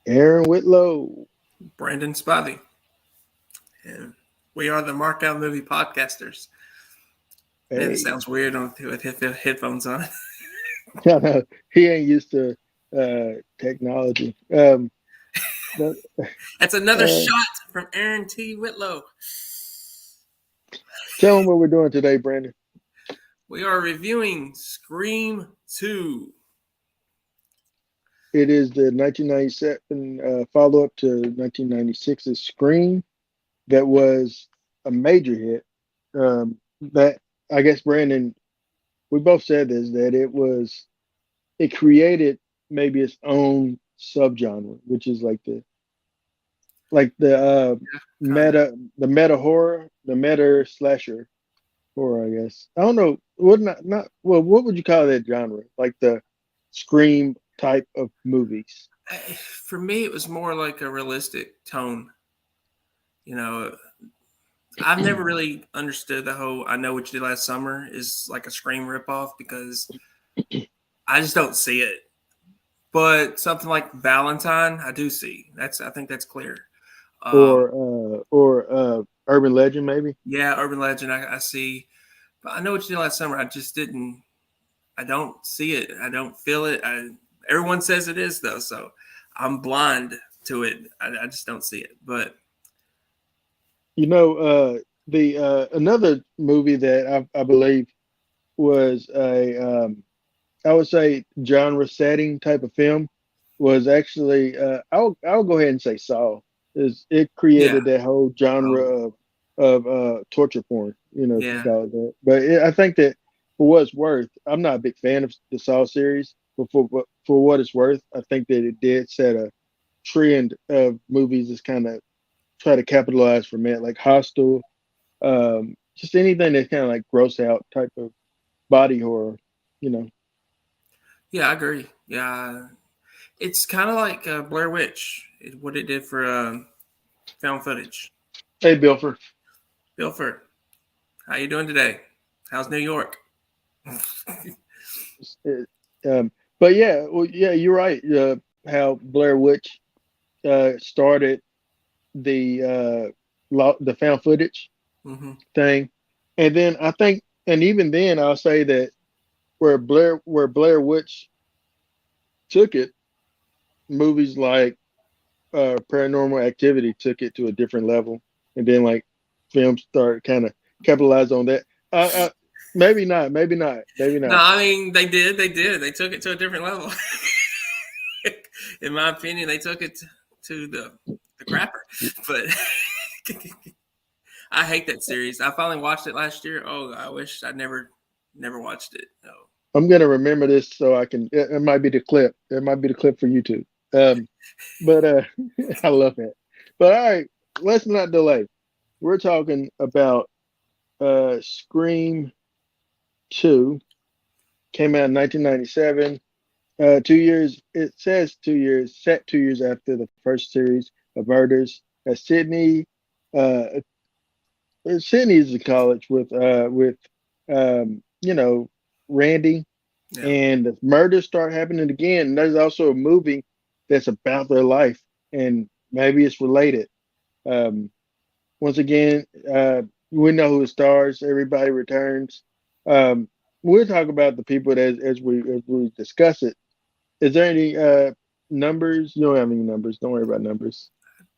Aaron Whitlow. Brandon Spivey, and we are the Markout Movie Podcasters. Man, this Hey, sounds weird on with headphones on. he ain't used to technology. But, That's another uh, shot from Aaron T. Whitlow. tell him what we're doing today, Brandon. We are reviewing Scream 2. It is the 1997 follow up to 1996's Scream that was a major hit. That I guess Brandon, we both said this that it created maybe its own subgenre, which is like the Kind of. meta horror, the meta slasher horror, I guess. I don't know. What not well, what would you call that genre? Like the Scream type of movies. For me, it was more like a realistic tone. You know, I've never really understood the whole "I Know What You Did Last Summer" is like a Scream ripoff because I just don't see it. But something like Valentine, I do see. I think that's clear. Um, Or urban legend maybe. yeah, Urban Legend, I see. But I Know What You Did Last Summer. I just didn't. I don't see it. I don't feel it. Everyone says it is though, so I'm blind to it. I just don't see it. But You know, the another movie that I believe was a I would say genre setting type of film was actually I'll go ahead and say Saw. Is it yeah, created that whole genre oh, of torture porn, if you yeah, call it that. But I think that for what it's worth, I'm not a big fan of the Saw series, but for what it's worth, I think that it did set a trend of movies that's kind of try to capitalize from it, like Hostel, just anything that's kind of like gross out type of body horror, you know. yeah. I agree. Yeah, it's kind of like Blair Witch. What it did for found footage. Hey, Bilfer. Bilford, how you doing today? How's New York? But yeah, well, yeah, you're right. How Blair Witch started the found footage Mm-hmm. thing, and then I think, and even then, I'll say that where Blair Witch took it, movies like Paranormal Activity took it to a different level, and then like films start kind of capitalize on that. Maybe not, maybe not, maybe No, not. I mean they did. They did. They took it to a different level. In my opinion, they took it to the crapper. But I hate that series. I finally watched it last year. Oh, I wish I never watched it. No. I'm gonna remember this so I can. It might be the clip. It might be the clip for YouTube. But I love it. But all right, let's not delay. We're talking about Scream 2. Came out in 1997. 2 years. It says 2 years. Set 2 years after the first series of murders. Sydney. Uh, Sydney's in college with Randy, Yeah. and the murders start happening again. And there's also a movie that's about their life, and maybe it's related. Um, Once again, we know who the stars. Everybody returns. Um, we'll talk about the people as we discuss it. Is there any numbers? You don't have any numbers. Don't worry about numbers.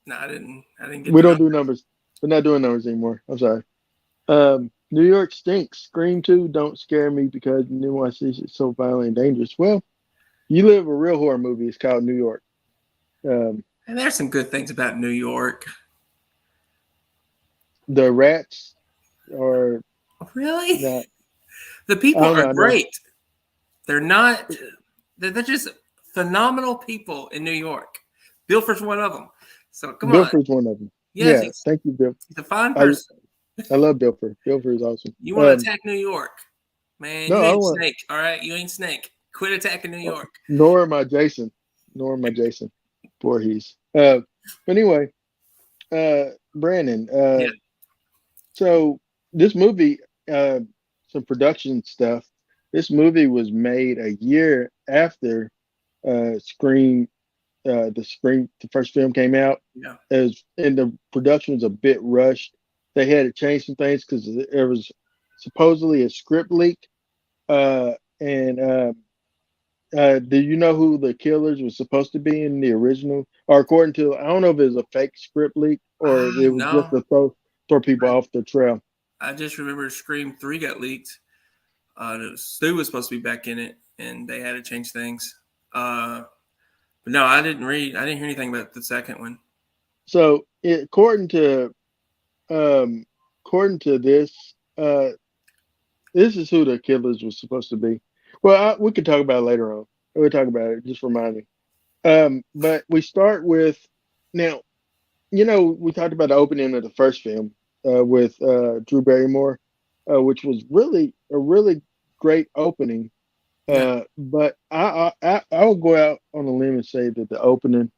No, I didn't. I didn't get We the don't number. do numbers. We're not doing numbers anymore. I'm sorry. New York stinks. Scream 2 don't scare me because NYC is so violent and dangerous. Well, you live a real horror movie. It's called New York. Um, And there's some good things about New York. the rats are Really? not. The I people don't are know. I know great. They're not. They're just phenomenal people in New York. Bilford's one of them. So come on. Bilford's one of them. Yes, Yeah, thank you, Bill. he's a fine I person. I love Bilford. Bilford is awesome. You want to attack New York, man? No, You I don't ain't want. Snake. All right, you ain't Snake. Quit attacking New York. Nor am I Jason. Nor am I Jason Voorhees. But anyway, Brandon. Yeah. So this movie, uh, some production stuff. This movie was made a year after Scream the first film came out, Yeah. as and the production was a bit rushed. They had to change some things because there was supposedly a script leak. And Do you know who the killers were supposed to be in the original? Or according to, I don't know if it was a fake script leak or it was just No. to throw people off the trail. I just remember Scream 3 got leaked. Stu was supposed to be back in it, and they had to change things. But no, I didn't read. I didn't hear anything about the second one. So um, according to this, this is who the killers was supposed to be. Well, we could talk about it later on. We'll talk about it. Just remind me. But we start with now. We talked about the opening of the first film with Drew Barrymore, which was really a really great opening. Yeah. But I will go out on a limb and say that the opening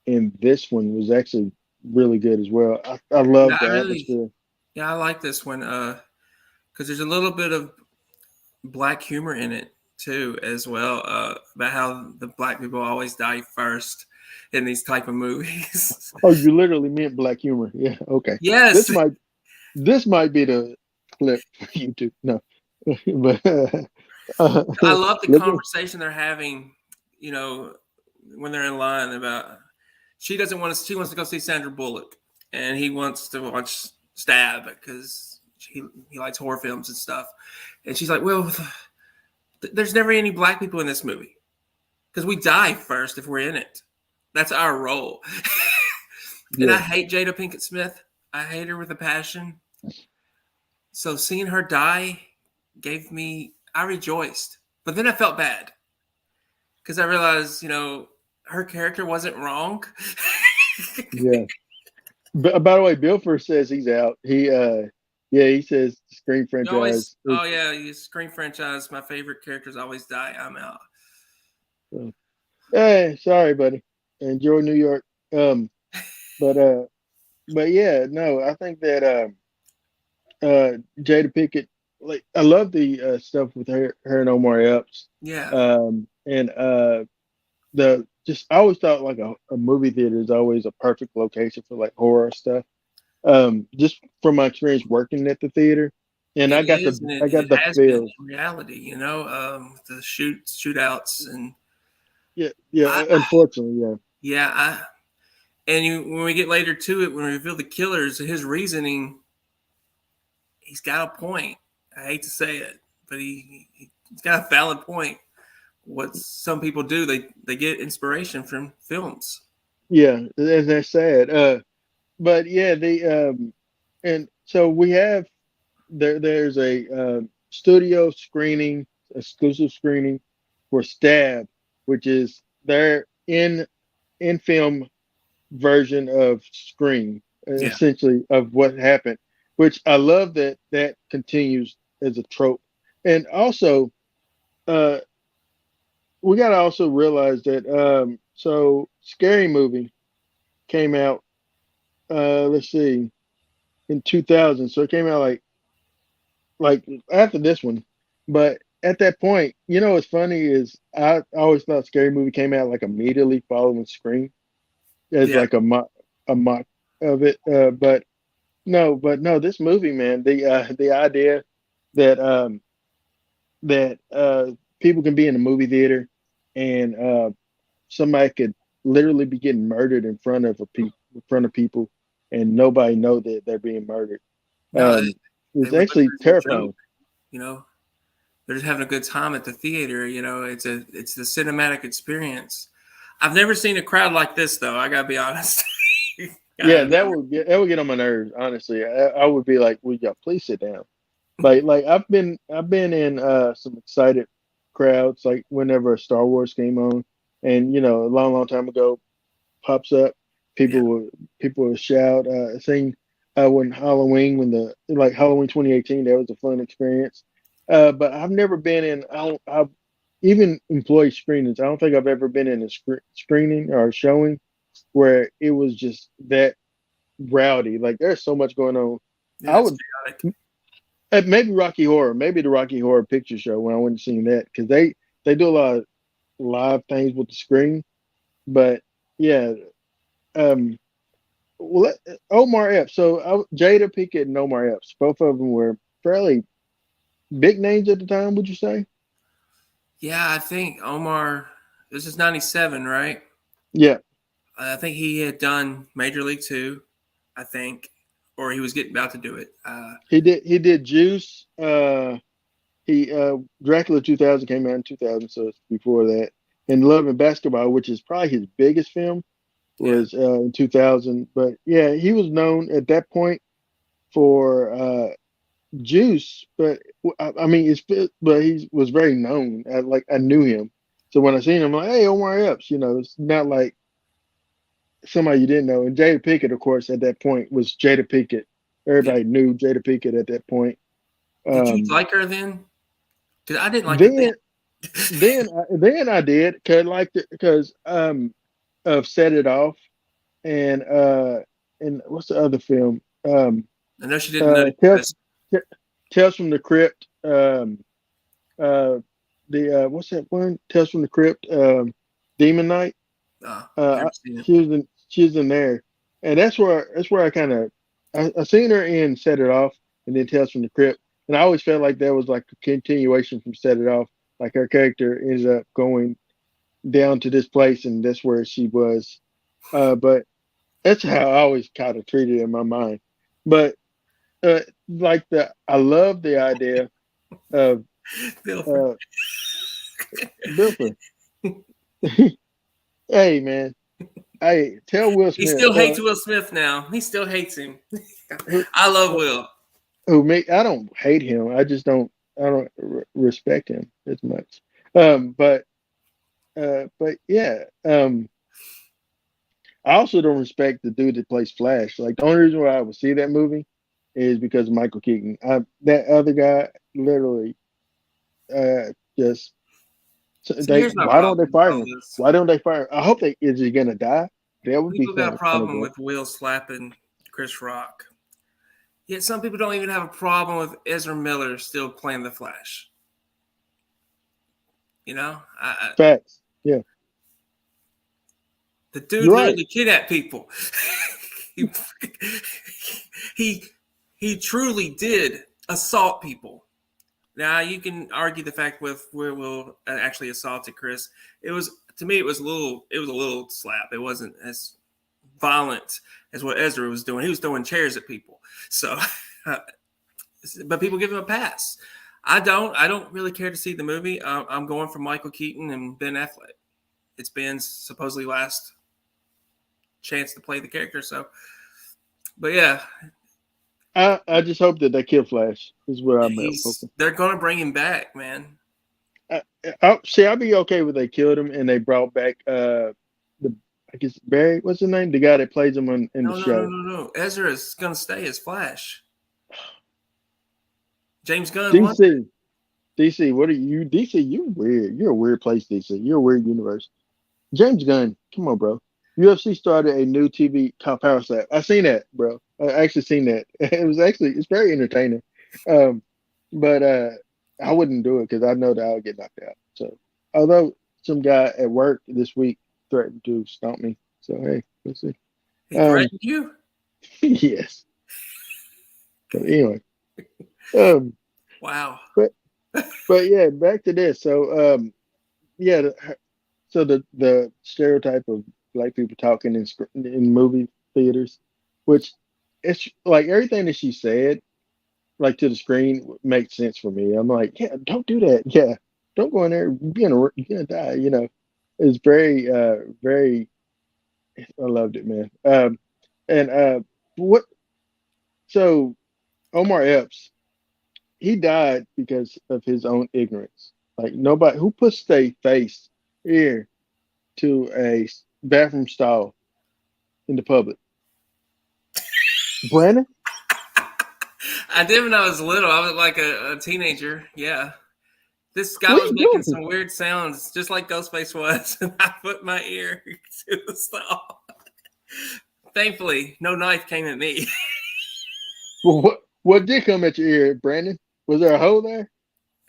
in this one was actually really good as well. I Yeah, love I the really, atmosphere. yeah, I like this one. Because there's a little bit of black humor in it too, as well. About how the black people always die first in these type of movies. Oh, you literally meant black humor. Yeah, okay. This Yes, might this might be the clip for YouTube. No, but I love the look at conversation they're having. You know, when they're in line about she doesn't want to. She wants to go see Sandra Bullock, and he wants to watch Stab because he likes horror films and stuff. And she's like, "Well, there's never any black people in this movie because we die first if we're in it. That's our role." And I yeah, hate Jada Pinkett Smith. I hate her with a passion. So seeing her die gave me. I rejoiced, but then I felt bad because I realized, her character wasn't wrong. yeah. But by the way, Bilford says he's out. Yeah, he says Scream You always, franchise is. oh yeah, you Scream franchise. My favorite characters always die. I'm out. Hey, sorry, buddy. Enjoy New York. Um, but uh, but yeah, no, I think that Jada Pickett, like I love the stuff with her and Omar Epps. Yeah, And the just I always thought like a movie theater is always a perfect location for like horror stuff. Just from my experience working at the theater, and it is, and I got it the has been feels. in reality. The shootouts, and Yeah, yeah. I, Unfortunately, yeah, yeah, and when we get later to it, when we reveal the killers, his reasoning, he's got a point. I hate to say it, but he's got a valid point. What some people do, they get inspiration from films. yeah. As that's sad. But yeah, and so we have there's a studio screening, exclusive screening for Stab, which is their in film version of Scream, Yeah, essentially of what happened. Which I love that continues as a trope, and also uh, we got to also realize that so Scary Movie came out. Let's see, in 2000, so it came out like after this one. But at that point, what's funny is I always thought Scary Movie came out like immediately following Scream as yeah, like a mock of it. But no, this movie, man, the idea that people can be in a movie theater and somebody could literally be getting murdered in front of people and nobody know that they're being murdered. no, Um, they it's would look actually at it as a joke. terrifying. You know, they're just having a good time at the theater. It's the cinematic experience. I've never seen a crowd like this though. I gotta be honest. Yeah, I've that would get on my nerves. Honestly, I would be like, "Would y'all please sit down?" Like I've been in some excited crowds, like whenever a Star Wars came on, and a long time ago pops up, yeah, people will people will shout. Sing when Halloween, when the like Halloween 2018, that was a fun experience. But I've never been in. I've even employee screenings. I don't think I've ever been in a screening or a showing where it was just that rowdy. Like there's so much going on. yeah, I it's would chaotic. maybe Rocky Horror, maybe the Rocky Horror Picture Show when I went and seen that because they do a lot of live things with the screen. But yeah. Um, well, Omar Epps. So Jada Pinkett and Omar Epps, both of them were fairly big names at the time. Would you say? Yeah, I think Omar. This is '97, right? Yeah, I think he had done Major League Two. I think, or he was getting about to do it. he did. He did Juice. He Dracula 2000 came out in 2000, so it's before that. And Love and Basketball, which is probably his biggest film, Yeah, was in 2000. But yeah, he was known at that point for Juice. But I mean, but he was very known. I knew him. So when I seen him, I'm like, hey, Omar Epps. It's not like somebody you didn't know. And Jada Pinkett, of course, at that point was Jada Pinkett. yeah. Everybody knew Jada Pinkett at that point. Did you Um, like her then? Because I didn't like her then, then. then I did cause like because of Set It Off and what's the other film? I know she didn't know Tales Chris. Tales from the Crypt. Uh, the what's that one? Tales from the Crypt. Demon Knight. Oh, Uh, never seen it. she was in there, and that's where I kind of I seen her in Set It Off and then Tales from the Crypt, and I always felt like that was like a continuation from Set It Off. Like her character ends up going down to this place, and that's where she was. But that's how I always kind of treated it in my mind. But like I love the idea of Bilford. uh, Bilfer. Hey man, hey, tell Will He Smith. still hates Will Smith now. He still hates him. Who, I love Will. who me? I don't hate him. I just don't. I don't respect him as much. But yeah. I also don't respect the dude that plays Flash. Like the only reason why I would see that movie is because of Michael Keaton. That other guy, literally, just See, they. here's my Why don't they problem with fire all him? this. Why don't they fire? I hope they. Is he gonna die? That would be People got a kind of problem good. with Will slapping Chris Rock. Yet some people don't even have a problem with Ezra Miller still playing the Flash. You know, Facts. Yeah, the dude you're right. literally kidnapped people. he, he he truly did assault people. Now you can argue the fact with where Will actually assaulted Chris. It was to me, it was a little slap. It wasn't as violent as what Ezra was doing. He was throwing chairs at people. So, but people give him a pass. I don't really care to see the movie. I'm going for Michael Keaton and Ben Affleck. It's Ben's supposedly last chance to play the character. So, but yeah, I just hope that they kill Flash. Is what I'm hoping. they're going to bring him back, man. I, see. I'd be okay with they killed him and they brought back the I guess Barry. What's his name? The guy that plays him in the No, no, no, show. no, no. Ezra is going to stay as Flash. James Gunn won. DC. DC. What are you? DC. You're weird. You're a weird place. DC. You're a weird universe. James Gunn. Come on, bro. UFC started a new TV called Power Slap. I seen that, bro. I actually seen that. It's very entertaining. Um, but I wouldn't do it because I know that I would get knocked out. So, although some guy at work this week threatened to stomp me, so hey, we'll see. He Um, threatened you? yes. But anyway, um, Wow. but but yeah, back to this. So yeah, so the stereotype of black people talking in movie theaters, which it's like everything that she said, like to the screen, makes sense for me. I'm like, yeah, don't do that. Yeah, don't go in there. You're gonna die. It's very. I loved it, man. And what? So Omar Epps, he died because of his own ignorance. Like nobody who puts their face here to a bathroom stall in the public. Brandon, I did when I was little. I was like a teenager. Yeah. This guy what are was you making doing? some weird sounds, just like Ghostface was, and I put my ear to the stall. Thankfully, no knife came at me. What did come at your ear, Brandon? Was there a hole there?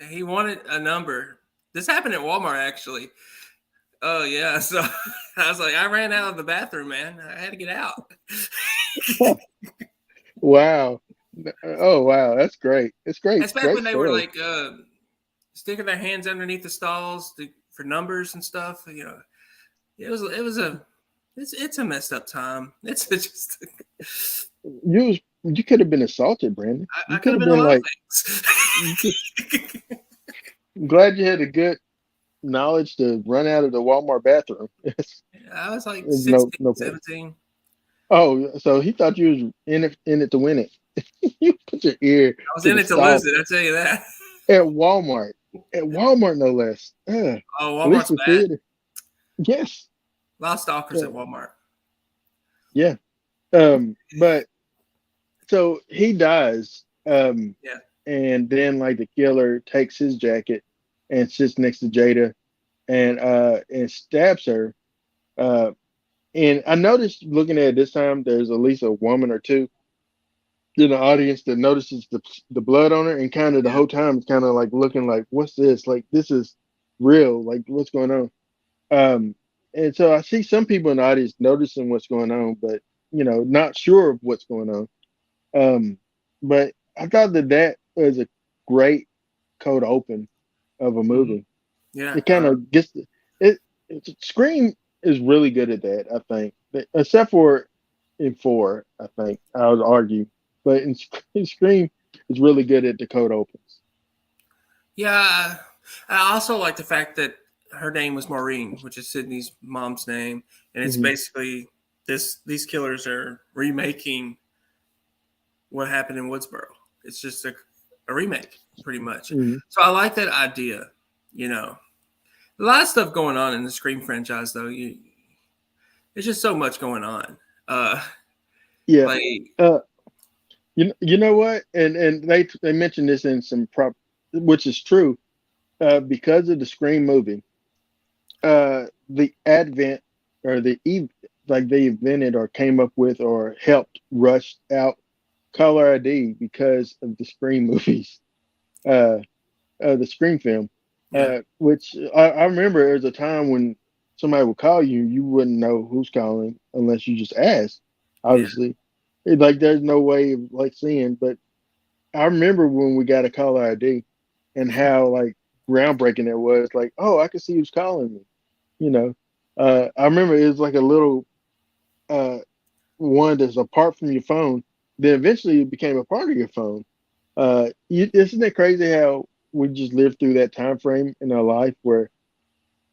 He wanted a number. This happened at Walmart, actually. Oh yeah, so I was like, I ran out of the bathroom, man. I had to get out. Wow. Oh wow, that's great. It's great. That's back Great when they were story. like sticking their hands underneath the stalls for numbers and stuff. It's a messed up time. It's just You could have been assaulted, Brandon. I You could could have have been a been lot of like. You could, things. I'm glad you had a good knowledge to run out of the Walmart bathroom. I was like No, 16, no problem. 17. Oh, so he thought you was in it to win it. You put your ear I was to in the it to lose stall it. I tell you that. at Walmart. At Walmart, no less. At Oh, least Walmart's the bad. theater. Yes. A lot of stalkers Uh, at Walmart. yeah. But so he dies. Yeah, And then like the killer takes his jacket and sits next to Jada and stabs her. Uh, and I noticed looking at it this time, there's at least a woman or two in the audience that notices the blood on her, and kind of the yeah, whole time it's kind of like looking like, what's this? Like this is real. Like what's going on? Um, and so I see some people in the audience noticing what's going on, but not sure of what's going on. But I thought that was a great cold open of a hmm movie. yeah. It kind of gets it. Scream is really good at that. I think, except for in four, I think I would argue, but in Scream is really good at the cold opens. Yeah, I also like the fact that her name was Maureen, which is Sydney's mom's name, and it's Hmm. basically these killers are remaking what happened in Woodsboro. It's just a remake, pretty much. Hmm. So I like that idea. You know, a lot of stuff going on in the Scream franchise, though. There's just so much going on. Uh, Yeah. like Uh, you know what? And they mentioned this in some prop, which is true. Because of the Scream movie, the advent or like they invented or came up with or helped rush out caller ID because of the Scream movies, uh, the Scream film. yeah, Which I remember there was a time when somebody would call you, you wouldn't know who's calling unless you just asked. yeah, Obviously, like there's no way of like seeing. But I remember when we got a caller ID and how like groundbreaking it was. Like, oh, I can see who's calling me. You know, I remember it was like a little uh, one that's apart from your phone. Then eventually it became a part of your phone. Isn't it crazy how we just lived through that time frame in our life where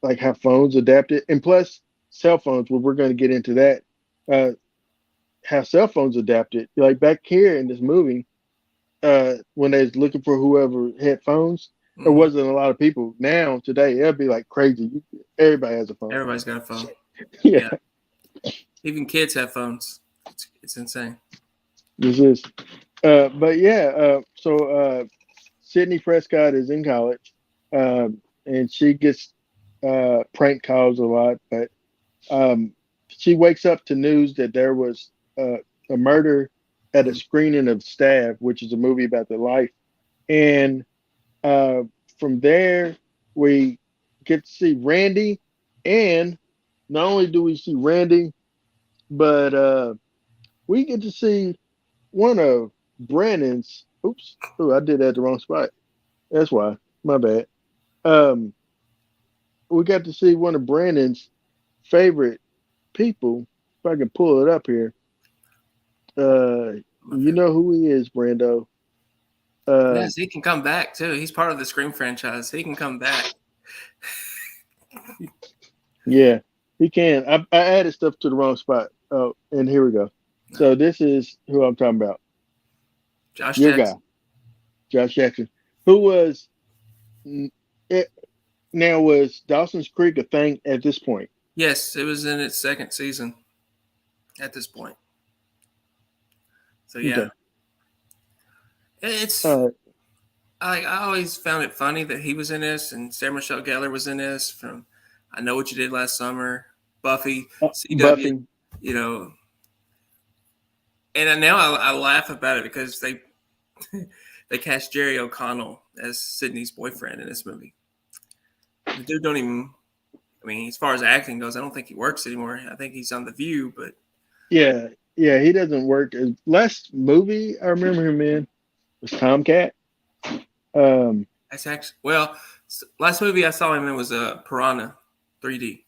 like how phones adapted, and plus cell phones. Where we're going to get into that, uh, how cell phones adapted. Like back here in this movie, when they was looking for whoever had phones, there hmm wasn't a lot of people. Now today, it'd be like crazy. Everybody has a phone. everybody's got a phone. Yeah, Yeah, even kids have phones. It's insane. this is. But yeah, Sydney Prescott is in college, and she gets prank calls a lot. But um, she wakes up to news that there was a murder at a Mm. screening of Stab, which is a movie about the life. And uh, from there, we get to see Randy. And not only do we see Randy, but we get to see one of Brandon's. Oops. Oh, I did that at the wrong spot. That's why. My bad. Um, we got to see one of Brandon's favorite people. If I can pull it up here. My You favorite. know who he is, Brando. Um, Yes, he can come back too. He's part of the Scream franchise. He can come back. yeah, he can. I added stuff to the wrong spot. Oh, and here we go. No, So this is who I'm talking about. Josh Your guy, Jackson. Josh Jackson, who was it, now was Dawson's Creek a thing at this point? Yes, it was in its second season at this point. So yeah, Okay. it's All right. I always found it funny that he was in this and Sarah Michelle Gellar was in this from I Know What You Did Last Summer, Buffy, CW. Buffy. You know, and now I laugh about it because they cast Jerry O'Connell as Sydney's boyfriend in this movie. The dude don't even. I mean, as far as acting goes, I don't think he works anymore. I think he's on The View, but Yeah, yeah, he doesn't work. Last movie I remember him in was Tomcat. Um, that's actually last movie I saw him in was Piranha 3D.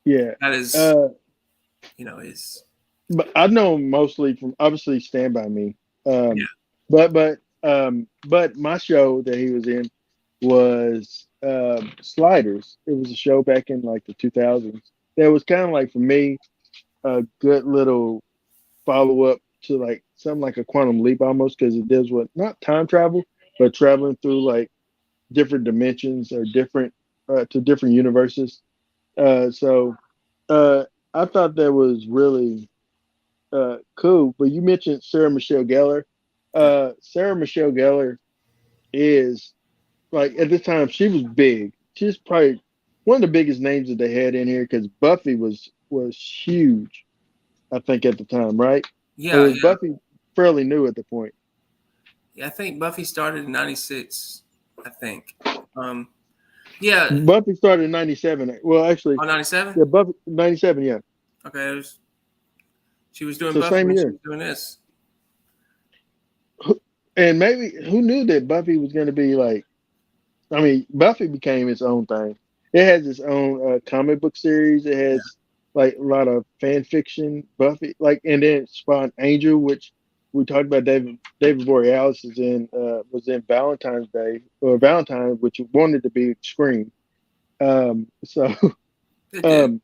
yeah, That is, uh, is but I know him mostly from obviously Stand by Me. yeah, Um, but my show that he was in was Sliders. It was a show back in like the 2000s. That was kind of like for me a good little follow up to like something like a Quantum Leap almost because it deals with not time travel but traveling through like different dimensions or different to different universes. So uh, I thought that was really cool. But you mentioned Sarah Michelle Gellar. yeah, Sarah Michelle Gellar is like at this time she was big. She's probably one of the biggest names that they had in here because Buffy was huge. I think at the time, right? Or yeah, was yeah, Buffy fairly new at the point? yeah. I think Buffy started in '96. I think. Um, yeah, Buffy started in '97. Well, actually, on '97. yeah, Buffy '97. Yeah, Okay, she was doing so Buffy same when she year. was doing this. And maybe who knew that Buffy was going to be like? I mean, Buffy became its own thing. It has its own comic book series. It Yeah, has like a lot of fan fiction. Buffy, like, and then it spawned Angel, which we talked about. David Borealis is in was in Valentine's Day or Valentine, which wanted to be Scream. So, it did. um,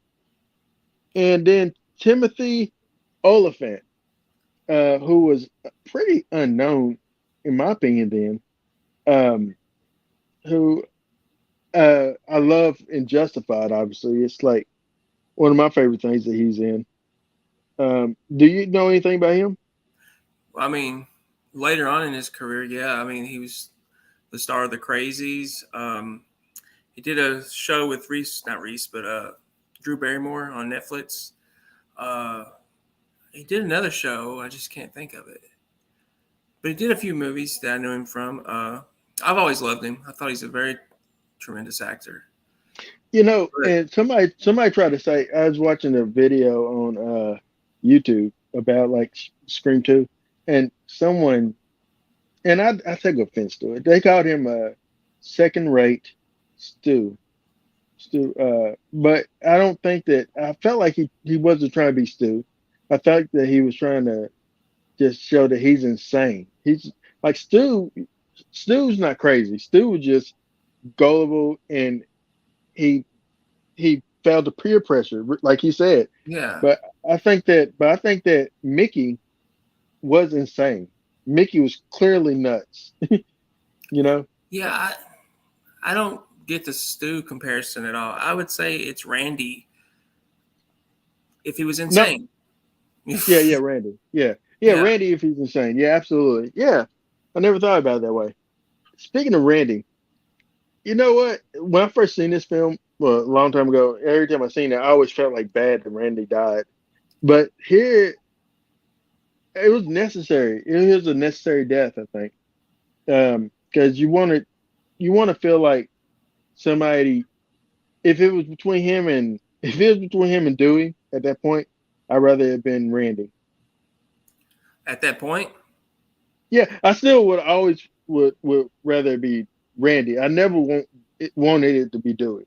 and then Timothy Oliphant, who was pretty unknown in my opinion then. Um, who I love in Justified. Obviously, it's like one of my favorite things that he's in. Do you know anything about him? I mean, later on in his career, yeah. I mean, he was the star of the Crazies. He did a show with not Reese, but Drew Barrymore on Netflix. Uh, he did another show. I just can't think of it. But he did a few movies that I knew him from. I've always loved him. I thought he's a very tremendous actor. You know, But and somebody tried to say I was watching a video on YouTube about like Scream Two, and someone and I take offense to it. They called him a second rate Stu. Stu, but I don't think that I felt like he wasn't trying to be Stu. I felt that he was trying to just show that he's insane. He's like Stu. Stu's not crazy. Stu was just gullible, and he he fell to peer pressure, like he said. yeah, But I think that Mickey was insane. Mickey was clearly nuts. You know? yeah. I don't get the Stu comparison at all. I would say it's Randy if he was No, insane. yeah, yeah, Randy. Yeah, yeah, Yeah. Randy. If he's insane, yeah, absolutely. Yeah, I never thought about it that way. Speaking of Randy, you know what? When I first seen this film, well, a long time ago, every time I seen it, I always felt like bad that Randy died. But here, it was necessary. It was a necessary death, I think, because you want to feel like somebody. If it was between him and if it was between him and Dewey at that point, I'd rather it have been Randy. At that point, Yeah, I still would always would rather it be Randy. I never wanted it to be Dewey,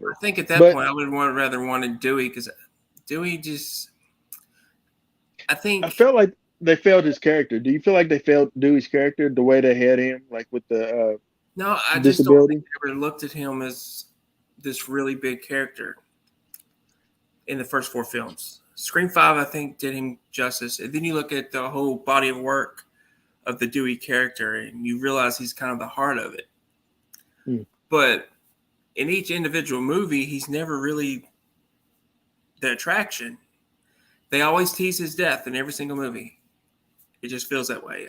I never. think at that But point I would rather wanted Dewey because Dewey just. I I think felt like they failed his character. Do you feel like they failed Dewey's character the way they had him, like with the no, I just don't think disability? they ever looked at him as this really big character in the first four films. Scream Five, I think, did him justice, and then you look at the whole body of work of the Dewey character, and you realize he's kind of the heart of it. Hmm. But in each individual movie, he's never really the attraction. They always tease his death in every single movie. It just feels that way.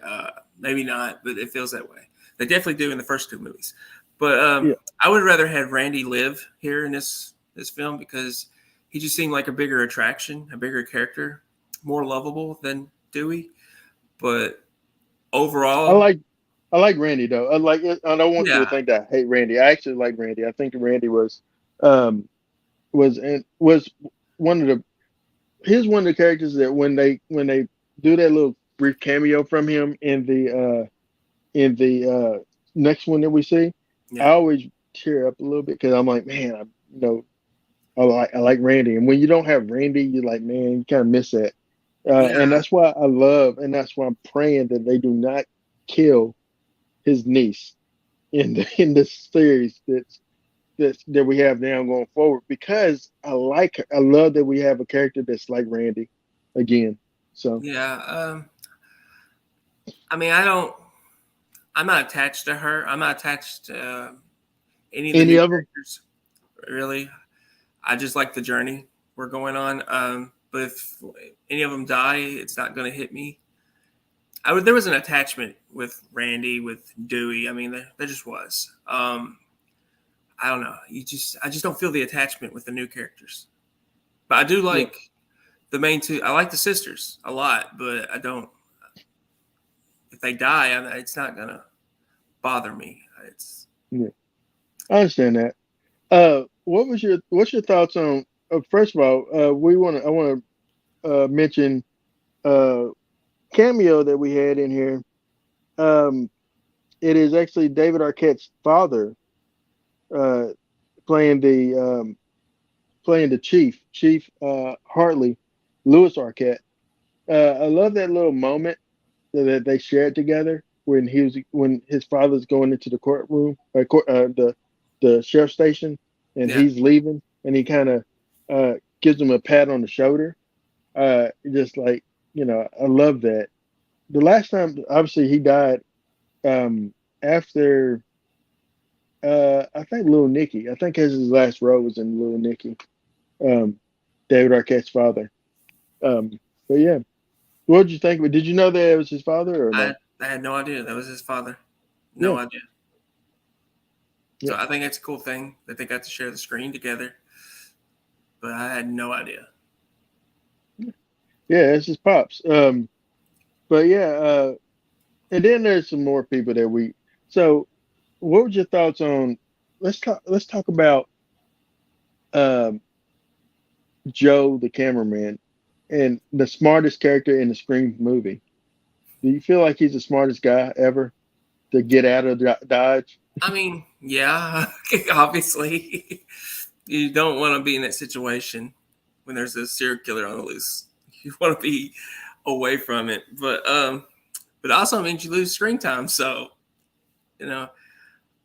Maybe not, but it feels that way. They definitely do in the first two movies. But Yeah, I would rather have Randy live here in this film because he just seemed like a bigger attraction, a bigger character, more lovable than Dewey. But I overall, like I like Randy though. I don't want you to yeah, think that I hate Randy. I actually like Randy. I think Randy was um, was one of the he's one of the characters that when they do that little brief cameo from him in the next one that we see, I Yeah. always tear up a little bit because I'm like, man, I like Randy, and when you don't have Randy, you're like, man, you kind of miss that. And Yeah. that's why I love, and that's why I'm praying that they do not kill his niece in this series that we have now going forward, because I love that we have a character that's like Randy again. So Yeah. I mean, I don't. I'm not attached to her. I'm not attached to any of the any new of them, characters. Really, I just like the journey we're going on. But if any of them die, it's not going to hit me. There was an attachment with Randy, with Dewey. I mean, there just was. I don't know. I just don't feel the attachment with the new characters. But I do yeah, like the main two. I like the sisters a lot, but I don't. If they die, it's not gonna bother me. It's yeah, I understand that. What's your thoughts on? First of all, I want to mention uh cameo that we had in here. Um, it is actually David Arquette's father uh playing the Chief Hartley, Louis Arquette. I love that little moment that they shared together when his father's going into the courtroom, the sheriff station, and yeah, he's leaving, and he kind of gives him a pat on the shoulder. Just like, I love that. The last time, obviously, he died after I think Little Nicky. I think his last role was in Little Nicky. Um, David Arquette's father. Um, but yeah, what did you think? Did you know that it was his father or I no? I had no idea that was his father. No Yeah, idea. So yeah, I think it's a cool thing that they got to share the screen together. But I had no idea. yeah. It's his pops. But yeah, and then there's some more people that we. So, what were your thoughts on? Let's talk about um, Joe, the cameraman, and the smartest character in the Scream movie. Do you feel like he's the smartest guy ever to get out of Dodge? I mean, yeah, obviously, you don't want to be in that situation when there's a serial killer on the loose. You want to be away from it, but also means you lose screen time. So you know,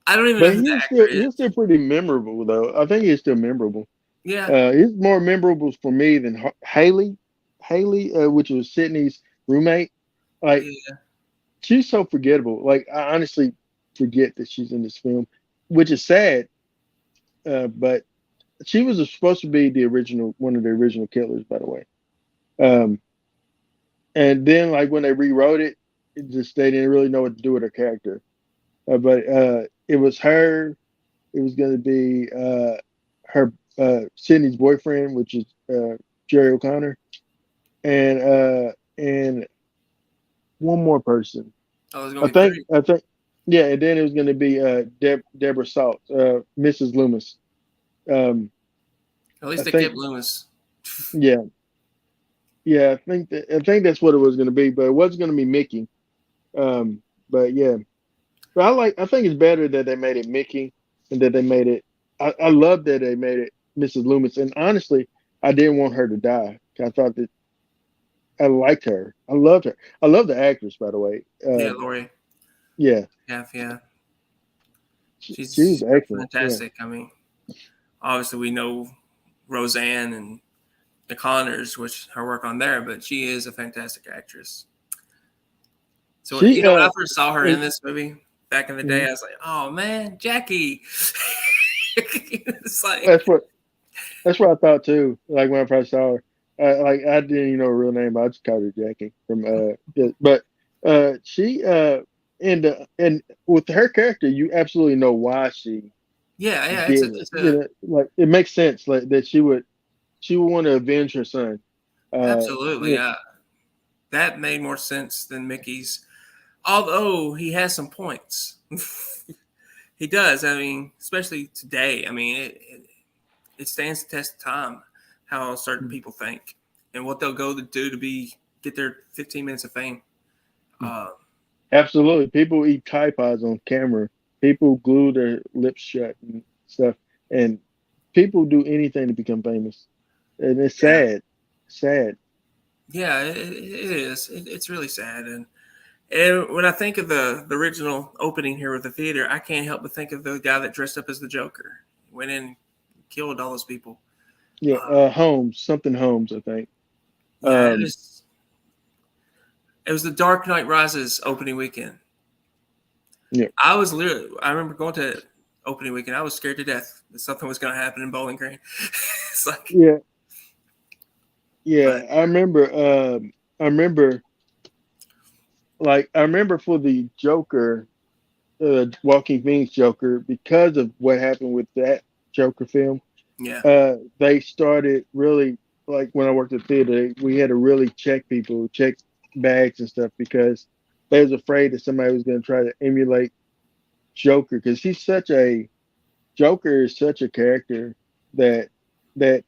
I don't even know But who the he's actor still is. he's still pretty memorable though. I think he's still memorable. Yeah, He's more memorable for me than Haley, which was Sydney's roommate. Like, yeah, she's so forgettable. Like, I honestly forget that she's in this film, which is sad. But she was supposed to be one of the original killers, by the way. Um, and then like when they rewrote it, they didn't really know what to do with her character. But it was her. It was going to be her Sydney's boyfriend, which is Jerry O'Connor, and one more person. oh, it's I gonna be think three. I think yeah, and then it was going to be Deborah Salt, Mrs. Loomis. Um, At I least they kept think Loomis. yeah, yeah. I think that's what it was going to be, but it wasn't going to be Mickey. But yeah, but I think it's better that they made it Mickey and that they made it. I love that they made it Mrs. Loomis, and honestly, I didn't want her to die. I thought that I liked her. I loved her. I love the actress, by the way. Yeah, Lori. Yeah, Yeah. she was She's excellent. Yeah, fantastic. I mean, obviously we know Roseanne and the Connors, which her work on there, but she is a fantastic actress. So she when I first saw her in and this movie back in the day, mhm. I was like, "Oh man, Jackie!" It's like, that's what that's what I thought too. Like when I first saw her, like I didn't even know her real name. I just called her Jackie from yeah. But she and with her character, you absolutely know why she yeah, did it. it's a Like it makes sense. Like that she would want to avenge her son. absolutely. Yeah, That made more sense than Mickey's, although he has some points. He does. I mean, especially today. I mean, it stands the test of time how certain people think and what they'll go to do to get their 15 minutes of fame. Uh, Absolutely. People eat Tide Pods on camera. People glue their lips shut and stuff. And people do anything to become famous. And it's yeah, sad. Sad. yeah, it is. It's really sad. And when I think of the original opening here with the theater, I can't help but think of the guy that dressed up as the Joker, went in, and killed all those people. Yeah. Uh, Holmes, something Holmes, I think. yeah, Um, it was the Dark Knight Rises opening weekend. yeah. I remember going to opening weekend. I was scared to death that something was going to happen in Bowling Green. It's like, Yeah. Yeah. but I remember, I remember for the Joker, Walking Phoenix Joker, because of what happened with that Joker film, yeah, they started really like when I worked at theater, we had to really check people, check bags and stuff because they was afraid that somebody was going to try to emulate Joker because Joker is such a character that that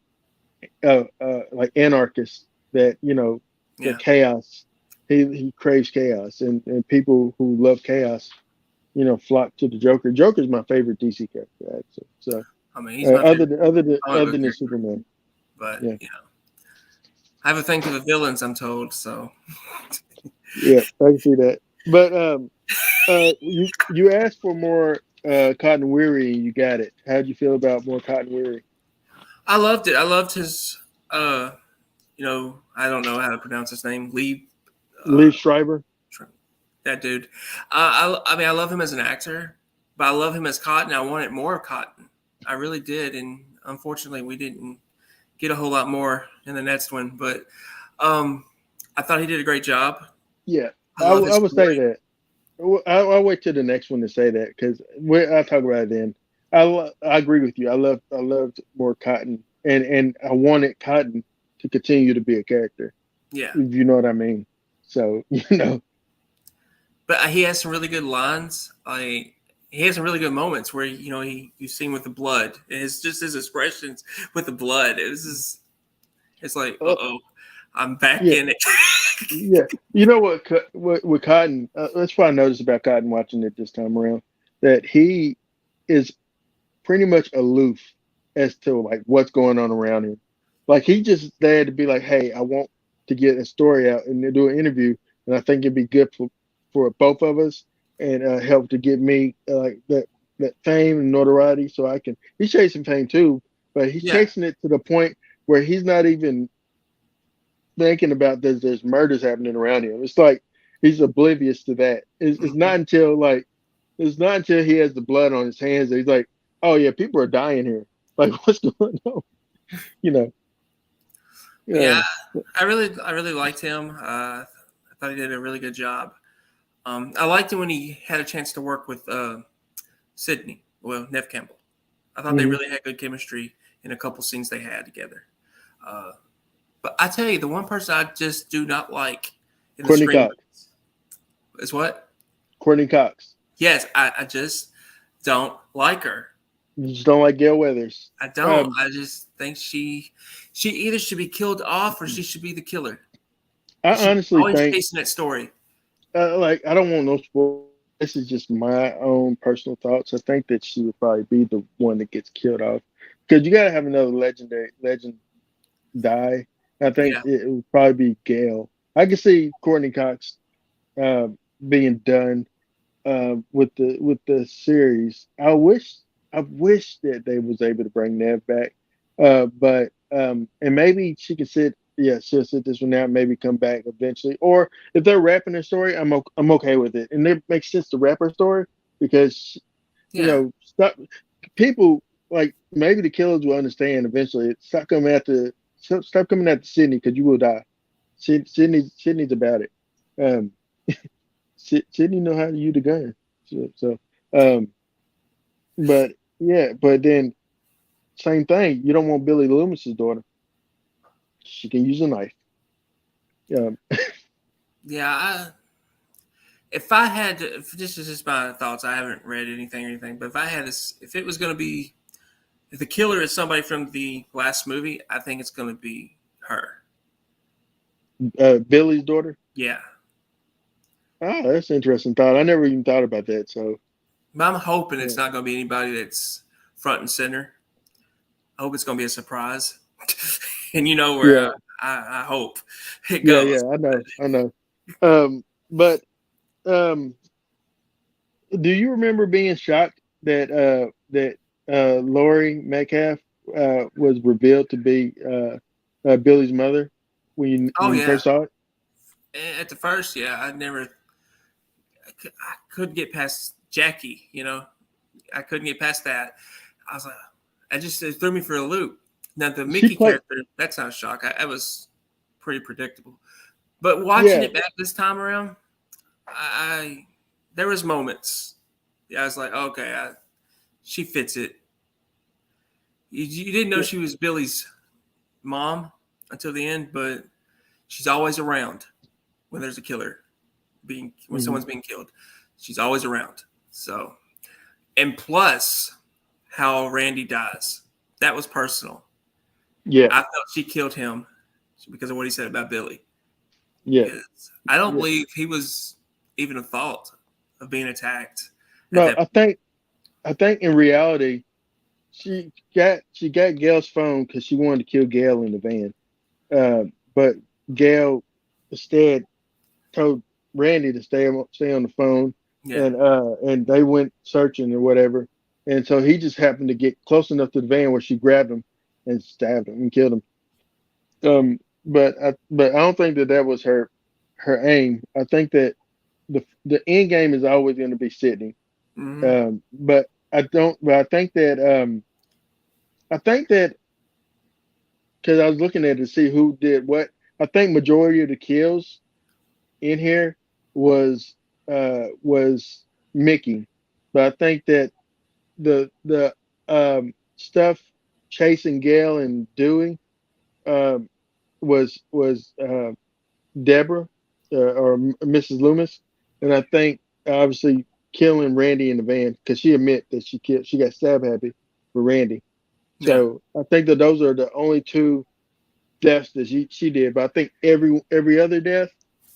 like anarchist that the yeah. chaos he craves chaos and people who love chaos flock to the Joker. Joker's my favorite DC character actually. So I mean, he's my favorite comic other book than character, Superman. but Yeah. I have a thing for the villains. I'm told so. Yeah, I can see that. But you asked for more Cotton Weary, and you got it. How'd you feel about more Cotton Weary? I loved it. I loved his. I don't know how to pronounce his name. Lee. Uh, Lee Schreiber. that dude. I mean, I love him as an actor, but I love him as Cotton. I wanted more of Cotton. I really did, and unfortunately, we didn't get a whole lot more in the next one. But I thought he did a great job. Yeah, I love I his would say story. that. I'll wait till the next one to say that because I'll talk about it then. I agree with you. I loved more Cotton, and I wanted Cotton to continue to be a character, Yeah, if you know what I mean. So but he has some really good lines. He has some really good moments where you see him with the blood. And it's just his expressions with the blood. It's like, uh, oh, I'm back yeah, in it. yeah. You know what? What with Cotton? That's what I noticed about Cotton watching it this time around. That he is pretty much aloof as to like what's going on around him. Like he just there to be like, hey, I want to get a story out and do an interview, and I think it'd be good for both of us and help to get me like that fame and notoriety, so I can. He's chasing fame too, but he's Yeah. chasing it to the point where he's not even thinking about there's murders happening around him. It's like he's oblivious to that. It's not until he has the blood on his hands that he's like, oh yeah, people are dying here. Like what's going on? You know. Yeah, Yeah. I really liked him. I thought he did a really good job. I liked it when he had a chance to work with Sydney, well, Nev Campbell. I thought they Mm-hmm. really had good chemistry in a couple scenes they had together. Uh, but I tell you, the one person I just do not like in the Courtney Scream Cox. movies is what? Courtney Cox. Yes, I just don't like her. You just don't like Gail Weathers. I don't. Um, I just think she either should be killed off or she should be the killer. I She's honestly always think chasing that story. like I don't want no spoil. This is just my own personal thoughts. I think that she would probably be the one that gets killed off because you got to have another legend die. I think Yeah, it would probably be Gail. I can see Courtney Cox uh, being done with the series. I wish that they was able to bring Nev back, but and maybe she could sit. Yeah, she'll sit this one out. Maybe come back eventually. Or if they're wrapping her story, I'm okay with it. And it makes sense to wrap her story because yeah. stop people like maybe the killers will understand eventually. Stop coming after Sydney because you will die. Sydney's about it. Um, Sydney know how to use the gun. Um, but yeah, but then same thing. You don't want Billy Loomis's daughter. She can use a knife. Um, Yeah, if I had if this is just my thoughts, I haven't read anything or anything, but if it was going to be, If the killer is somebody from the last movie, I think it's going to be her. Billy's daughter. Yeah. Oh, that's an interesting thought. I never even thought about that. So, But I'm hoping yeah, it's not going to be anybody that's front and center. I hope it's going to be a surprise. And you know where yeah, I hope it yeah, goes. yeah. I know. But um, do you remember being shocked that Lori Metcalf was revealed to be Billy's mother Oh, when you yeah. first saw it? At the first, yeah, I couldn't get past Jackie, I couldn't get past that. I was like, it threw me for a loop. Now, the She Mickey played. character, that's not a shock. I was pretty predictable. But watching Yeah, it back this time around, I there was moments. Yeah, I was like, okay, she fits it. You didn't know yeah, she was Billy's mom until the end, but she's always around when there's a killer when mhm, someone's being killed. She's always around. So, and plus how Randy dies. That was personal. yeah, I felt she killed him because of what he said about Billy. yeah, Because I don't yeah. believe he was even a fault of being attacked at No, that. I think in reality, she got Gail's phone because she wanted to kill Gail in the van. But Gail instead told Randy to stay on the phone, Yeah, and they went searching or whatever. And so he just happened to get close enough to the van where she grabbed him and stabbed him and killed him. But I don't think that was her aim. I think that the end game is always going to be Sydney. hmm But I don't. But I think that because I was looking at it to see who did what. I think majority of the kills in here was Mickey, but I think that the stuff chasing Gail and Dewey um, was Deborah or Mrs. Loomis, and I think obviously killing Randy in the van because she admit that she got stab happy for Randy. yeah, So I think that those are the only two deaths that she did, but I think every other death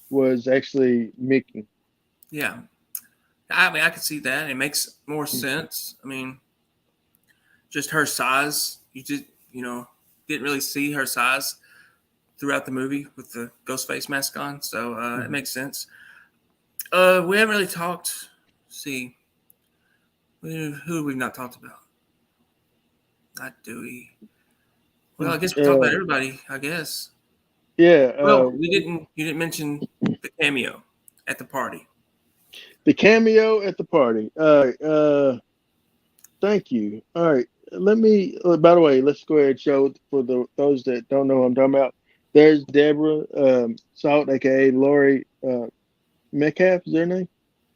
was actually Mickey. yeah. I mean, I could see that. It makes more sense. I mean, just her size. Didn't really see her size throughout the movie with the ghost face mask on, so it Mhm. makes sense. We haven't really talked. Let's see, who have we not talked about? Not Dewey. Well, I guess we talked about Uh, everybody. I guess. yeah, Well, we didn't. You didn't mention the cameo at the party. the cameo at the party. All right, thank you. All right, let me. By the way, let's go ahead and show for those that don't know what I'm talking about. There's Deborah Salt, aka Lori Metcalf, is her name.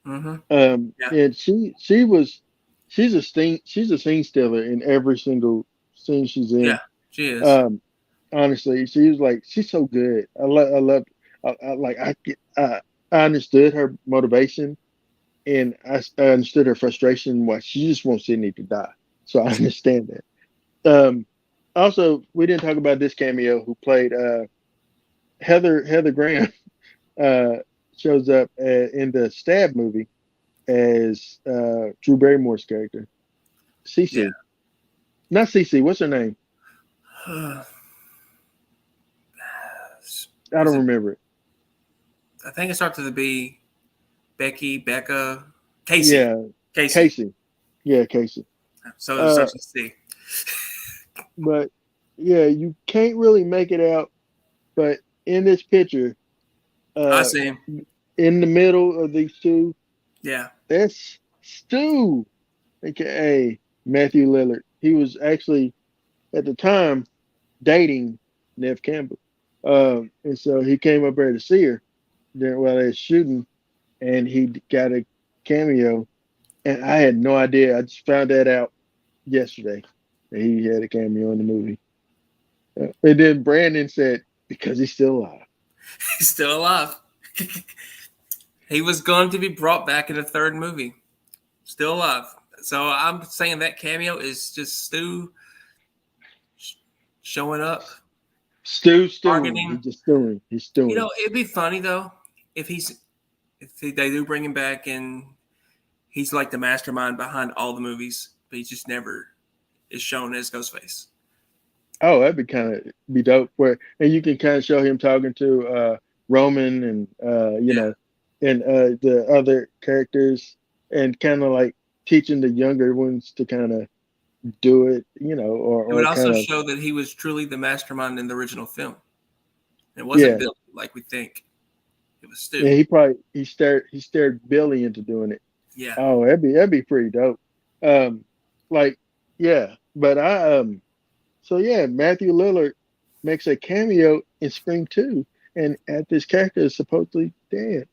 Mm-hmm. Yeah, And she's a scene stealer in every single scene she's yeah, in. she is. Um, honestly, she's so good. I love I understood her motivation, and I understood her frustration why she just wants Sydney to die. So I understand that. Also, we didn't talk about this cameo who played Heather Graham uh, shows up in the Stab movie as Drew Barrymore's character, Yeah. Cece. Not Cece. What's her name? I Is don't it? remember it. I think it starts with a B. Becky, Becca, Casey, Yeah, Casey. Casey. Yeah, Casey. So it Uh, starts with C. but yeah, you can't really make it out. But in this picture, I uh, see him. in the middle of these two, Yeah, that's Stu, aka Matthew Lillard. He was actually at the time dating Nev Campbell, and so he came up there to see her while they were shooting, and he got a cameo. And I had no idea. I just found that out yesterday that he had a cameo in the movie. And then Brandon said, because he's still alive. he's still alive. He was going to be brought back in the third movie. Still alive. So I'm saying that cameo is just Stu showing up, Stewing. He's bargaining. just stewing. He's stewing. It'd be funny though if they do bring him back and he's like the mastermind behind all the movies, but he just never is shown as Ghostface. Oh, that'd be kind of be dope. Where and you can kind of show him talking to Roman and Yeah, and the other characters, and kind of like teaching the younger ones to kind of do it, it would or also kind of show that he was truly the mastermind in the original film. It wasn't yeah. Bill like we think. It was Stu. Yeah, he stared Billy into doing it. Yeah, Oh, that'd be pretty dope. Um, like yeah, but so yeah, Matthew Lillard makes a cameo in Scream 2, and this character is supposedly dead.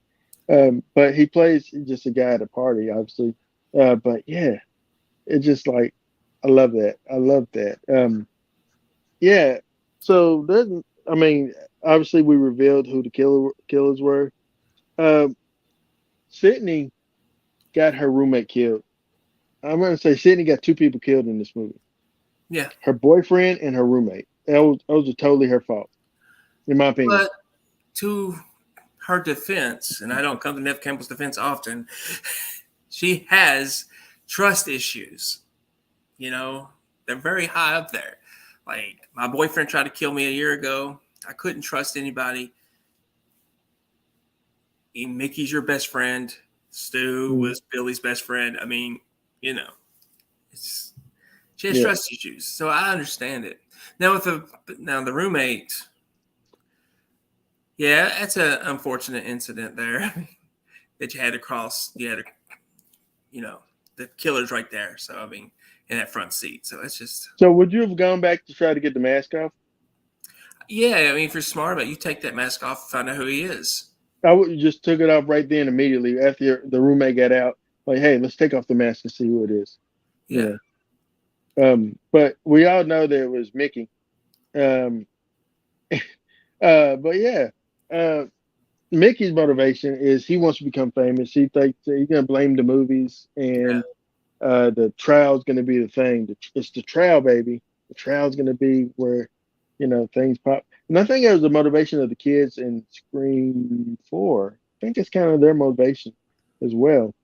But he plays just a guy at a party, obviously. But yeah, it's just like I love that. I love that. Yeah. So then, I mean, obviously we revealed who the killers were. Um, Sydney got her roommate killed. I'm gonna say Sydney got two people killed in this movie. yeah. Her boyfriend and her roommate. Those are totally her fault, in my opinion. But to her defense, and I don't come to Nev Campbell's defense often, she has trust issues. They're very high up there. Like my boyfriend tried to kill me a year ago. I couldn't trust anybody. Mickey's your best friend. Stu Mm, was Billy's best friend. I mean, it's she has yeah. trust issues, so I understand it. Now the roommate, yeah, that's an unfortunate incident there that you had to cross. You had to, the killer's right there. So I mean, in that front seat. So it's just, So would you have gone back to try to get the mask off? yeah. I mean, if you're smart about it, you take that mask off and find out who he is. I would have just took it off right then immediately after the roommate got out. Like, hey, let's take off the mask and see who it is. Yeah, But we all know that it was Mickey. Um, but yeah, uh, Mickey's motivation is he wants to become famous. He thinks that he's gonna blame the movies, yeah, and the trial's gonna be the thing. It's the trial, baby. The trial's gonna be where things pop. And I think it was the motivation of the kids in Scream 4. I think it's kind of their motivation as well.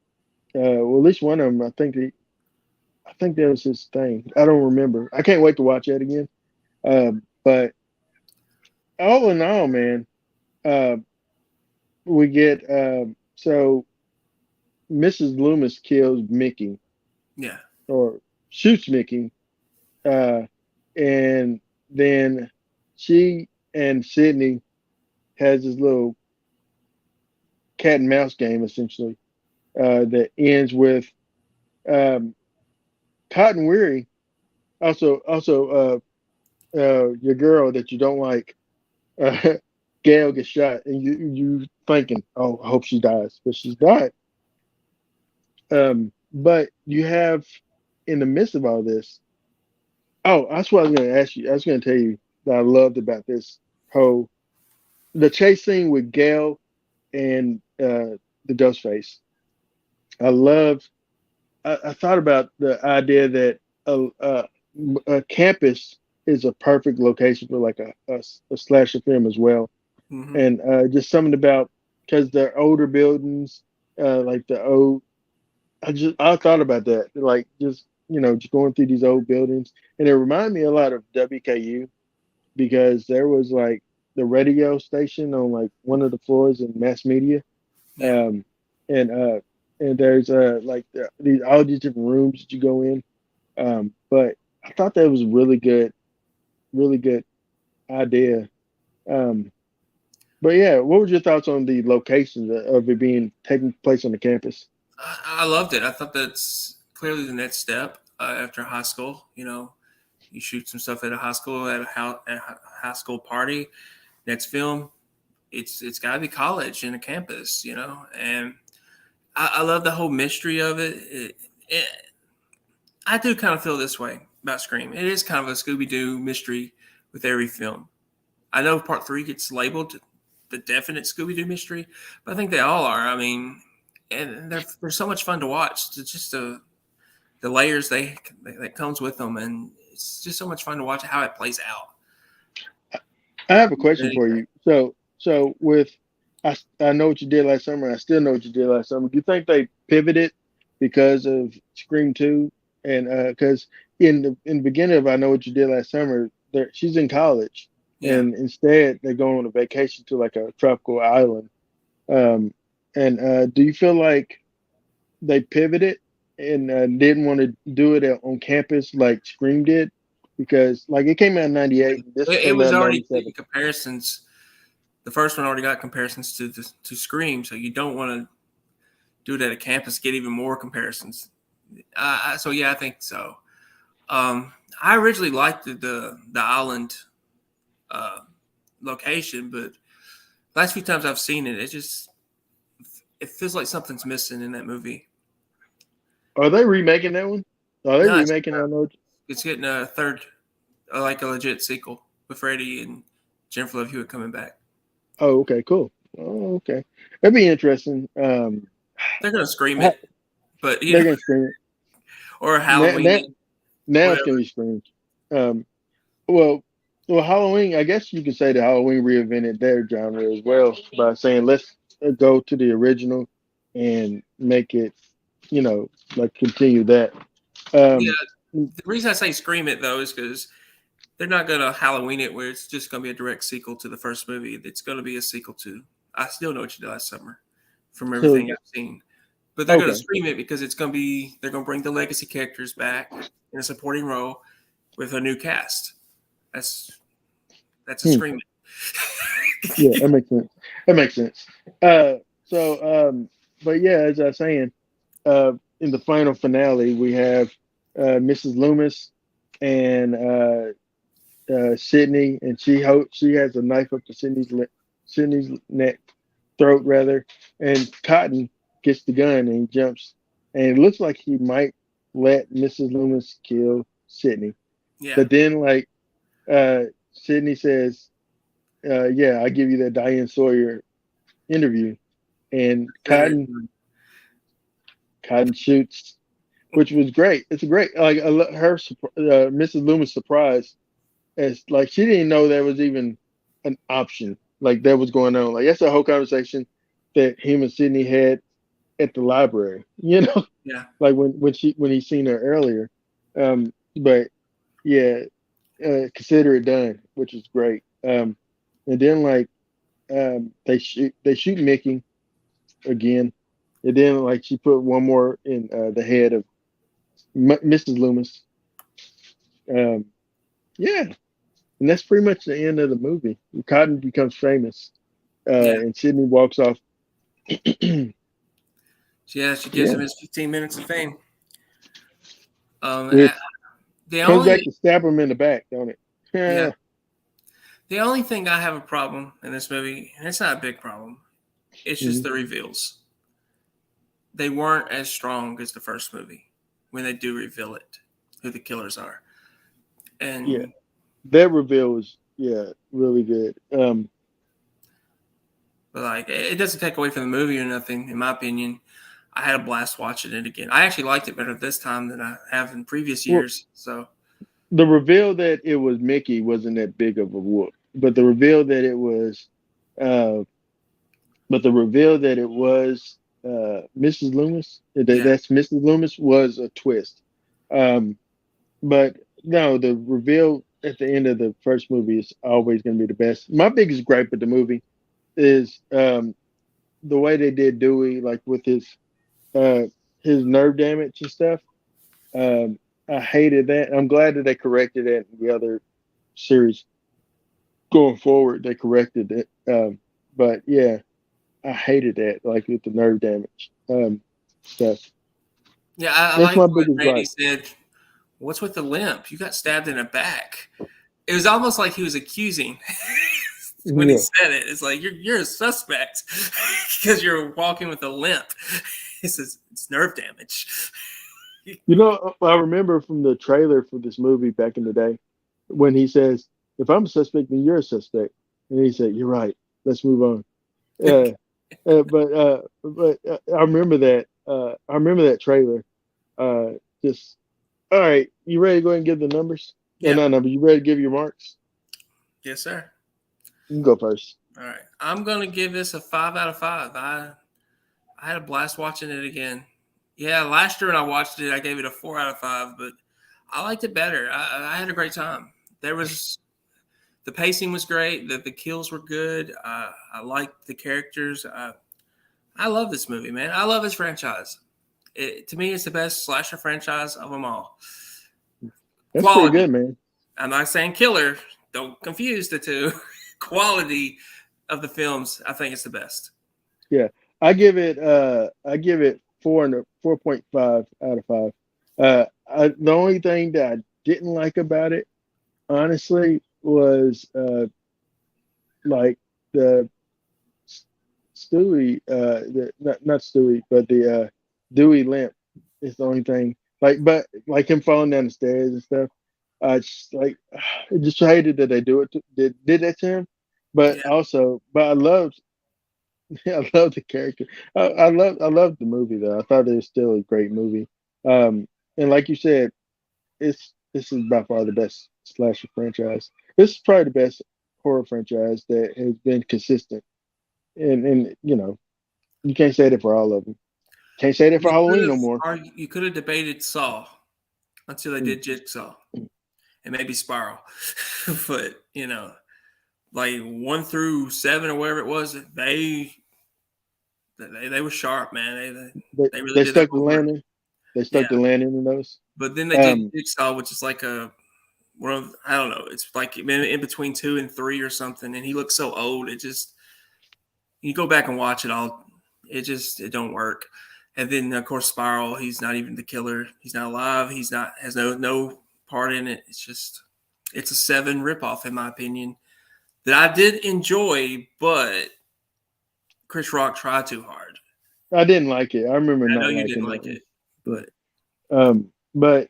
Well, at least one of them, I think that was his thing. I don't remember. I can't wait to watch that again. But all in all, man, uh, we get so Mrs. Loomis kills Mickey yeah, or shoots Mickey, uh, and then she and Sydney has this little cat and mouse game essentially that ends with um, Cotton Weary, also your girl that you don't like, uh, Gail gets shot, and you thinking, oh, I hope she dies, but she's died. But you have in the midst of all this, oh, that's what I was going to ask you. I was going to tell you that I loved about this whole the chase scene with Gail and the Ghostface. I love. I thought about the idea that a campus is a perfect location for like a slasher film as well, hmm, and just something about because they're older buildings, like the old. I thought about that, like just going through these old buildings, and it reminded me a lot of WKU because there was like the radio station on like one of the floors in mass media, yeah. um, and there's like these all these different rooms that you go in. But I thought that was a really good idea. Um, but yeah, what were your thoughts on the location of it being taking place on the campus? I loved it. I thought that's clearly the next step after high school. You shoot some stuff at a high school at a high school party. Next film, it's got to be college and a campus. And I love the whole mystery of it. I do kind of feel this way about Scream. It is kind of a Scooby Doo mystery with every film. I know Part 3 gets labeled the definite Scooby Doo mystery, but I think they all are. I mean, and they're so much fun to watch. It's just the layers that comes with them, and it's just so much fun to watch how it plays out. I have a question for Anyway, you. So with I know what you did last summer. I still know what you did last summer. Do you think they pivoted because of Scream 2? And because in the beginning of I know what you did last summer, she's in college, yeah. and instead they go on a vacation to like a tropical island. Um, and do you feel like they pivoted and didn't want to do it on campus like Scream did? Because like it came out in '98, and this It came out was in already '97. comparisons. The first one already got comparisons to Scream, so you don't want to do it at a campus. Get even more comparisons. So yeah, I think so. I originally liked the island uh, location, but last few times I've seen it, it feels like something's missing in that movie. Are they remaking that one? Are they No, remaking? I know. it's getting a third, like a legit sequel with Freddie and Jennifer Love Hewitt coming back. Oh, okay, cool. Oh, okay, that'd be interesting. They're gonna scream it, but They're gonna scream it. or Now, Halloween now, it, now it's gonna whatever. be screamed. Um, well, well, Halloween. I guess you could say that Halloween reinvented their genre as well by saying let's go to the original and make it, like continue that. Yeah, Um, the reason I say scream it though is because they're not gonna Halloween it where it's just gonna be a direct sequel to the first movie. It's gonna be a sequel to I Still Know What You Did Last Summer, from so everything I've seen. But they're gonna okay. scream it because they're gonna bring the legacy characters back in a supporting role with a new cast. That's that's a Hmm. scream Yeah, it. that makes sense. That makes sense. Uh, but yeah, as I was saying, in the final finale, we have Mrs. Loomis and Sydney, and she has a knife up to Sydney's neck, throat rather, and Cotton gets the gun and he jumps, and it looks like he might let Mrs. Loomis kill Sydney, Yeah, but then like Sydney says, "Yeah, I give you that Diane Sawyer interview," and better. Cotton shoots, which was great. It's a great like her Mrs. Loomis' surprise as like she didn't know there was even an option like that was going on. Like that's a whole conversation that him and Sydney had at the library. Yeah, Like when he seen her earlier. But yeah, consider it done, which is great. And then like they shoot Mickey again, and then like she put one more in the head of Mrs. Loomis. Um, yeah, and that's pretty much the end of the movie. Cotton becomes famous, yeah, and Sydney walks off. Yeah, yeah. She gives him his 15 minutes of fame. Um, which the comes back only to stab him in the back, don't it? yeah, Yeah. the only thing I have a problem in this movie, and it's not a big problem, it's just Mhm. the reveals. They weren't as strong as the first movie when they do reveal it, who the killers are. Yeah, And that reveal was really good. but like it doesn't take away from the movie or nothing, in my opinion. I had a blast watching it again. I actually liked it better this time than I have in previous Well, years. So the reveal that it was Mickey wasn't that big of a whoop, but the reveal that it was, uh, Mrs. Loomis, yeah, that's Mrs. Loomis, was a twist. Um, but no, the reveal at the end of the first movie is always going to be the best. My biggest gripe with the movie is the way they did Dewey, like with uh, his nerve damage and stuff. Um, I hated that. I'm glad that they corrected it in the other series going forward. They corrected it, but yeah, I hated that, like with the nerve damage stuff. yeah. I That's like my what biggest Randy gripe. said. What's with the limp? You got stabbed in the back. It was almost like he was accusing when he Yeah, said it. It's like you're a suspect because you're walking with a limp. He says it's nerve damage. I remember from the trailer for this movie back in the day when he says, "If I'm a suspect, then you're a suspect," and he said, "You're right. Let's move on." But I remember that. I remember that trailer. Just all right. You ready to go ahead and give the numbers? Or Yeah. not numbers? You ready to give your marks? Yes, sir. You can go first. All right, I'm gonna give this a 5 out of 5. I had a blast watching it again. Yeah, last year when I watched it, I gave it a 4 out of 5, but I liked it better. I had a great time. There was the pacing was great. The kills were good. I liked the characters. I love this movie, man. I love this franchise. To me, it's the best slasher franchise of them all. That's pretty Quality. good, man. I'm not saying killer. Don't confuse the two. Quality of the films, I think it's the best. Yeah, I give it 4.5 out of 5. The only thing that I didn't like about it, honestly, was like the Stewie, not Stewie, but the Dewey limp is the only thing. But like him falling down the stairs and stuff. I just hated that they did that to him. But Yeah, also, but I loved I love the character. I love the movie though. I thought it was still a great movie. And like you said, this is by far the best slasher franchise. This is probably the best horror franchise that has been consistent. And you can't say that for all of them. Can't say that for you could Halloween have no more. you could have debated Saw until they Mm. did Jigsaw and maybe Spiral, but like 1 through 7 or whatever it was, they were sharp, man. They really They did their stuck the homework. landing. They Yeah, stuck the landing in those. but then they did Um, Jigsaw, which is like I don't know. It's like in between 2 and 3 or something, and he looks so old. It just you go back and watch it all. It don't work. And then of course Spiral, he's not even the killer. He's not alive. He's not has no part in it. It's a 7 ripoff in my opinion that I did enjoy, but Chris Rock tried too hard. I didn't like it. I remember I know not you didn't liking that like one. it, but But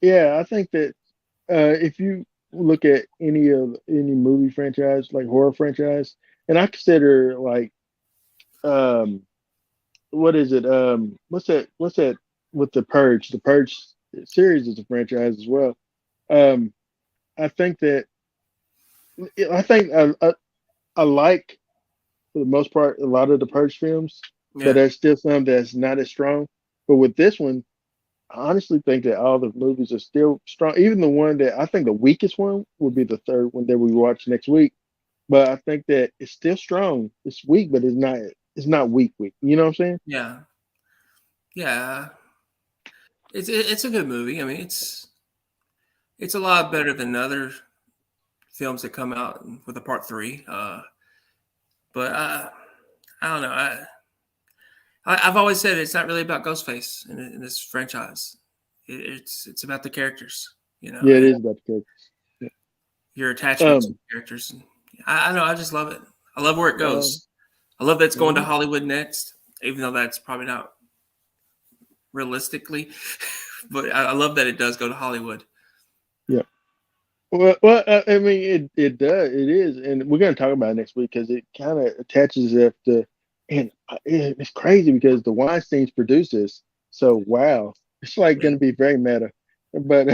yeah, I think that if you look at any movie franchise, like horror franchise, and I consider like um, what is it? What's that with the Purge? The Purge series is a franchise as well. Um, I think that I think I like for the most part a lot of the Purge films, but yeah, there's still some that's not as strong. But with this one, I honestly think that all the movies are still strong. Even the one that I think the weakest one would be the third one that we watch next week. But I think that it's still strong. It's weak, but it's not weak weak. You know what I'm saying? yeah, yeah. It's a good movie. I mean, it's a lot better than other films that come out with a part three. But I don't know. I've always said it's not really about Ghostface in this franchise. It's about the characters, Yeah, it and is about the characters. Yeah. your attachment to Um, the characters. And I know. I just love it. I love where it um, goes. I love that it's going to mhm. Hollywood next, even though that's probably not realistically. But I love that it does go to Hollywood. Yeah. I mean, it does. It is, and we're going to talk about it next week because it kind of attaches it to, and it's crazy because the Weinstein's produced this. So wow, it's like Yeah. going to be very meta. But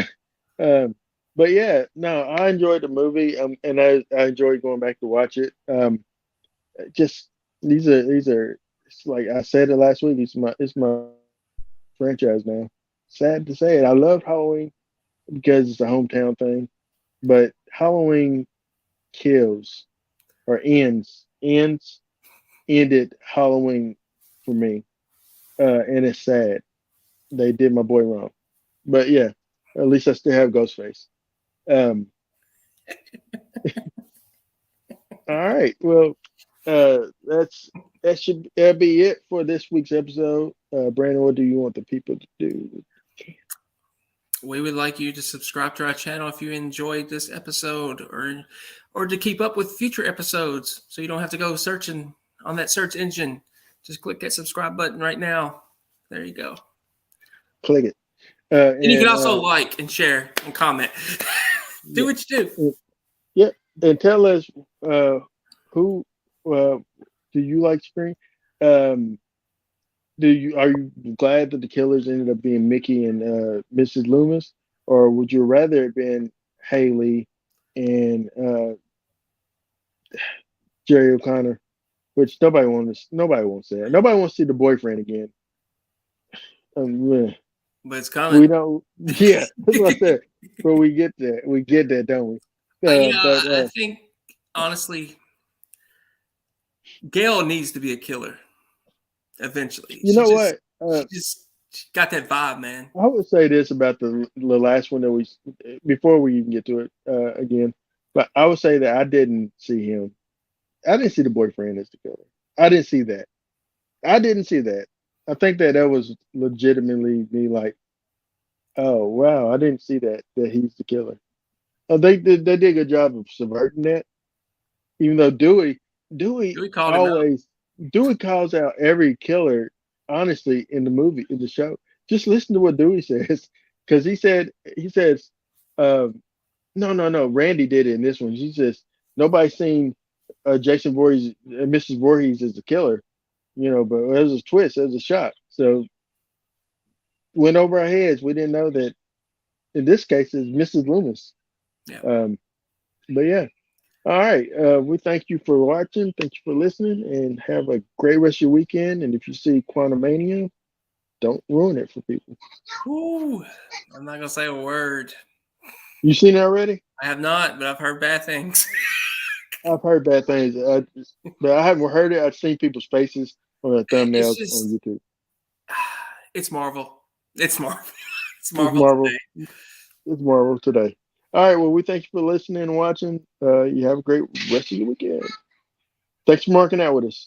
um, but yeah, no, I enjoyed the movie, and I enjoyed going back to watch it. Just these are. It's like I said it last week. It's my franchise now. Sad to say it. I love Halloween because it's a hometown thing, but Halloween kills or ended Halloween for me, and it's sad. They did my boy wrong, but yeah, at least I still have Ghostface. Um, all right, well, that be it for this week's episode. Brandon, what do you want the people to do? We would like you to subscribe to our channel if you enjoyed this episode, or to keep up with future episodes, so you don't have to go searching on that search engine. Just click that subscribe button right now. There you go. Click it. And you can And also like and share and comment. Do yeah, what you do. yeah, and tell us who do you like Scream? Um, are you glad that the killers ended up being Mickey and Mrs. Loomis, or would you rather it been Haley and Jerry O'Connor, which nobody wants that. Nobody wants to see the boyfriend again. Yeah. But it's coming. We don't. Yeah, that's what I said. But we get that. We get that, don't we? But I think honestly, Gail needs to be a killer eventually. you know what? She just got that vibe, man. I would say this about the last one that we before we even get to it again. But I would say that I didn't see him. I didn't see the boyfriend as the killer. I didn't see that. I didn't see that. I think that was legitimately me like, oh wow, I didn't see that he's the killer. They did a good job of subverting that. Even though Dewey We called him out. always Dewey calls out every killer honestly in the movie in the show. Just listen to what Dewey says because he says no, Randy did it in this one. He says nobody's seen Jason Voorhees Mrs. Voorhees as the killer, but it was a twist, it was a shot. So went over our heads. We didn't know that in this case it's Mrs. Loomis. Yeah. But yeah. All right. We thank you for watching. Thank you for listening, and have a great rest of your weekend. And if you see Quantumania, don't ruin it for people. Ooh, I'm not gonna say a word. You seen it already? I have not, but I've heard bad things. I've heard bad things, but I haven't heard it. I've seen people's faces on their thumbnails on YouTube. It's Marvel. It's Marvel. It's It's Marvel Marvel. today. It's Marvel today. All right. Well, we thank you for listening and watching. You have a great rest of your weekend. Thanks for marking out with us.